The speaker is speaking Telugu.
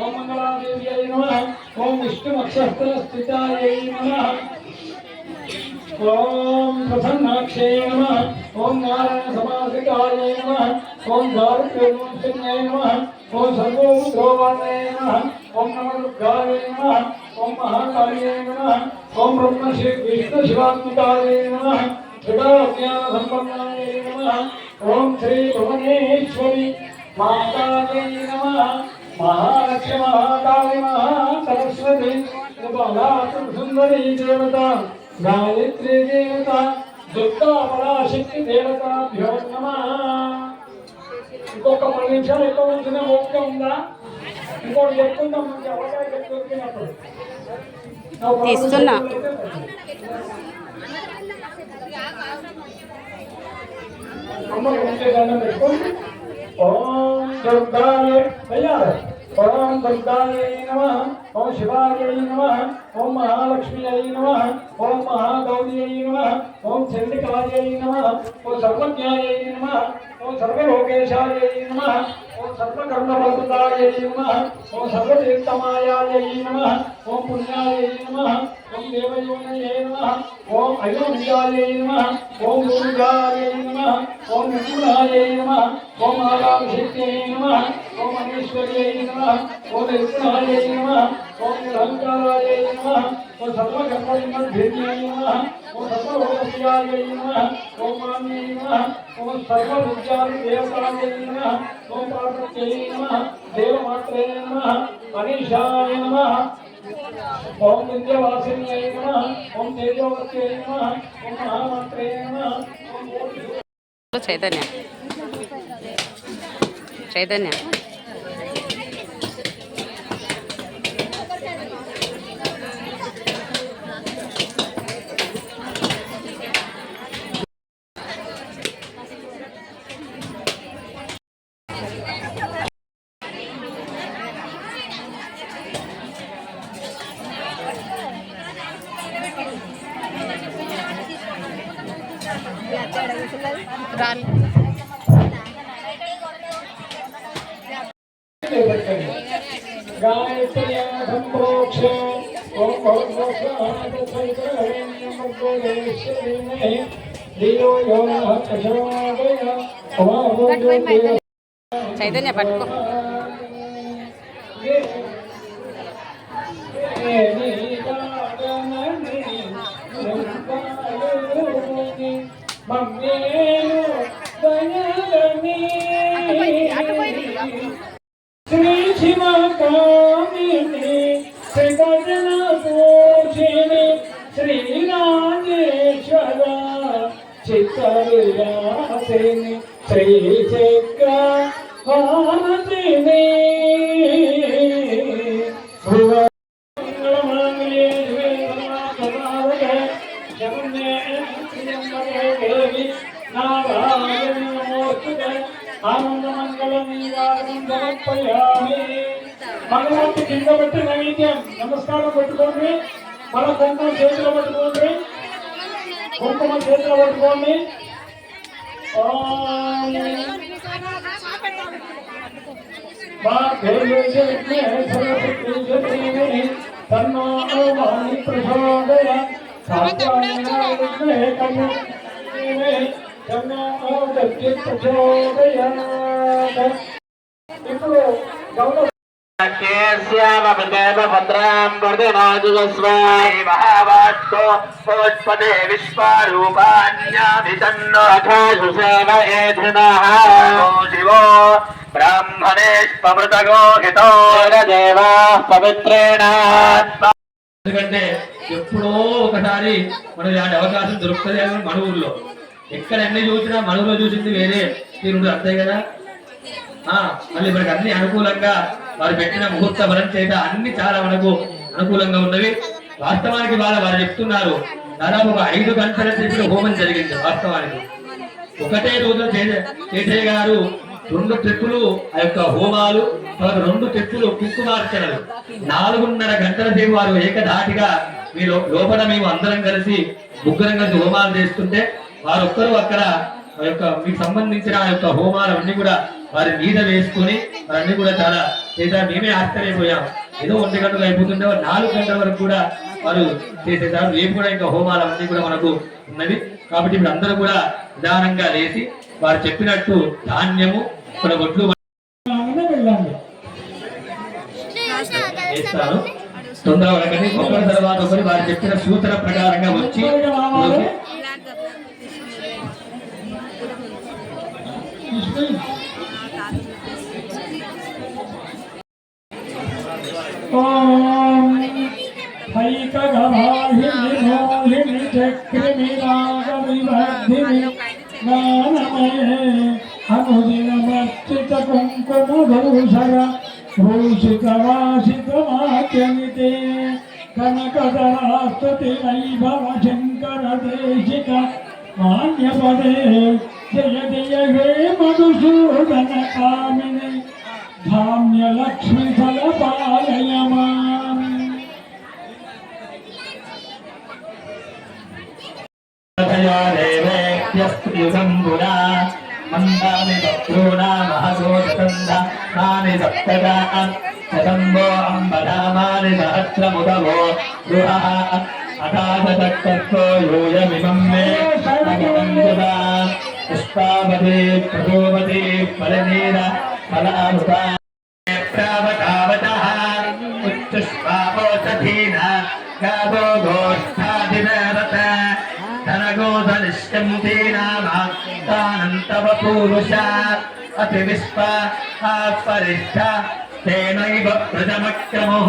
ओम मंगलादेव्यै नमः। ओम विष्णुमक्षस्त्रस्थितायै नमः। ओम प्रसन्नाक्षे नमः। ओम नारायण समासितायै नमः। ओम दारिद्र्यविमोचन्यै नमः। ओम सर्वोपद्रवाय नमः। ओम नमो दुर्गाय नमः। ओम महाकाल्यै नमः। ओम ब्रह्म विष्णु शिवात्मकाय नमः। त्रिकाज्ञानसम्पन्नाय नमः। ओम श्री भुवनेश्वरी मातायै नमः। महालक्ष्मी महाकाली महासरस्वती सुंदरी देवता गायत्री देवता दुर्गा पराशक्ति देवताभ्यो नमः। ఇంకొక 10 నిమిషాలు ఎక్కువ ఉంచిన ఓకే ఉందా? ఇంకోటి చెప్తుందాం మనకి అవకాశం దొరికినప్పుడు తీస్తున్నా. అమ్మ ఉంటే దండం పెట్టుకోండి. ఓం దుర్గాయ అయ్యారు. ओम दुर्गायै नमः। ओम शिवायै नमः। ओम महालक्ष्म्यै नमः। ओम महागौर्यै नमः। ओम चंडिकायै नमः। ओम सर्वज्ञायै नमः। ओम सर्वलोकेशायै नमः। ओम सर्वकर्मफलप्रदायै नमः। ओम सर्वतीर्थमायायै नमः। ओम पुण्यायै नमः। ओम देवयोनये नमः। ओम अयोध्यायै नमः। ओम दुर्गायै नमः। ओम विष्णुयै नमः। ओम आगामशक्त्यै नमः। ओम अनीश्वर्यै नमः। ओम विष्णुयै नमः। ओम निरंकारायै नमः। ओम सर्वकर्मफलप्रदायै नमः। ओम सर्वलोकप्रियायै नमः। ओम मान्यै नमः। ओम सर्वविद्यादेवतायै नमः। ओम पार्वत्यै नमः। देवमात्रे नमः। अनीशाय नमः। ओम विद्यावासिन्यै नमः। ओम तेजोवत्यै नमः। ओम महामात्रे नमः। ओम चैतन्य चैतन्य गायत्री संप्रोक्ष ओम भगवत्सहायसहितहरेण्यमर्गोदेश्वरीमहे धियो यो नः प्रचोदयात्। चैतन्य पట్టుకో श्री शिवकामिनी श्रीगजन पूजिनी श्री राजेश्वर चित्तविलासिनी श्री चक्रवर्तिनी భగవంతు కింద పెట్టి నైవేద్యం నమస్కారం పెట్టుకోండి. మన కుంకుమ చేతిలో పెట్టుకోండి. కుంకుమ చేతిలో పెట్టుకోండి. తన్నో వాణి ప్రచోదయ ఇప్పుడు గౌరవ भद्रां महावास्तो पुष्पदे विश्वरूपाण्याभितन्नोषेवएधिनः शिवो ब्राह्मणेष्पमृतगो हितो देवाः पवित्रेण. ఎందుకంటే ఎప్పుడో ఒకసారి మన ఇలాంటి అవకాశం దొరుకుతుంది అని మన ఊర్లో ఎక్కడ ఎన్ని చూసినా మన ఊర్లో చూసింది వేరే తీరుడు అంతే కదా. మళ్ళీ మనకి అన్ని అనుకూలంగా వారు పెట్టిన ముహూర్త బలం చేత అన్ని చాలా మనకు అనుకూలంగా ఉన్నవి. వాస్తవానికి వారు చెప్తున్నారు దాదాపు ఒక 5 గంటల సేపు హోమం జరిగింది. వాస్తవానికి ఒకటే రోజులో చేసే గారు 2 ట్రిప్పులు ఆ యొక్క హోమాలు, తర్వాత 2 ట్రిప్పులు కుంకుమార్చనలు, 4.5 గంటల సేపు వారు ఏకధాటిగా మీ లోపల మేము అందరం కలిసి ముగ్గురం కలిసి హోమాలు చేస్తుంటే వారు ఒక్కరు అక్కడ ఆ యొక్క మీకు సంబంధించిన ఆ యొక్క హోమాలన్నీ కూడా వారి మీద వేసుకొని వారన్నీ కూడా చాలా చేశారు. మేమే ఆశ్చర్యపోయాం. ఏదో 1 గంటలు అయిపోతుంటే 4 గంటల వరకు కూడా వారు చేసేసారు. రేపు కూడా ఇంకా హోమాలన్నీ కూడా మనకు ఉన్నవి. కాబట్టి ఇప్పుడు అందరూ కూడా నిదానంగా లేచి వారు చెప్పినట్టు ధాన్యము కొన్ని ఒడ్లు చేస్తారు. తొందరగా ఒకటి ఒకరి తర్వాత ఒకరి వారు చెప్పిన సూత్ర ప్రకారంగా వచ్చి అనుదినమర్చిత కుంకుమభూషర భూషితవాసితమాచరితే కనకదరాస్తుతి వైభవ శంకర దేశిక మాన్యపదే జయ జయ హే మధుసూదన కామిని ధాన్యలక్ష్మి ఫలపాలయమామి. మందాని భద్రోణా మహసోదందాని సప్తదా శతంబో అంబరామాని సహస్రముదవో గృహః అథాసక్తస్తో యూయమిమం మే సగమందుదా పుష్పావతి ప్రజోవతి ఫలనీర ఫలామృతా ప్రావతావతః ఉచ్చుష్పాపోషధీన గావో గోష్ఠాదినరత ధనగోధనిష్యంతి నామానంతవ పూరుష అతి విశ్వ పరిష్ట తేనైవ ప్రజమక్రమో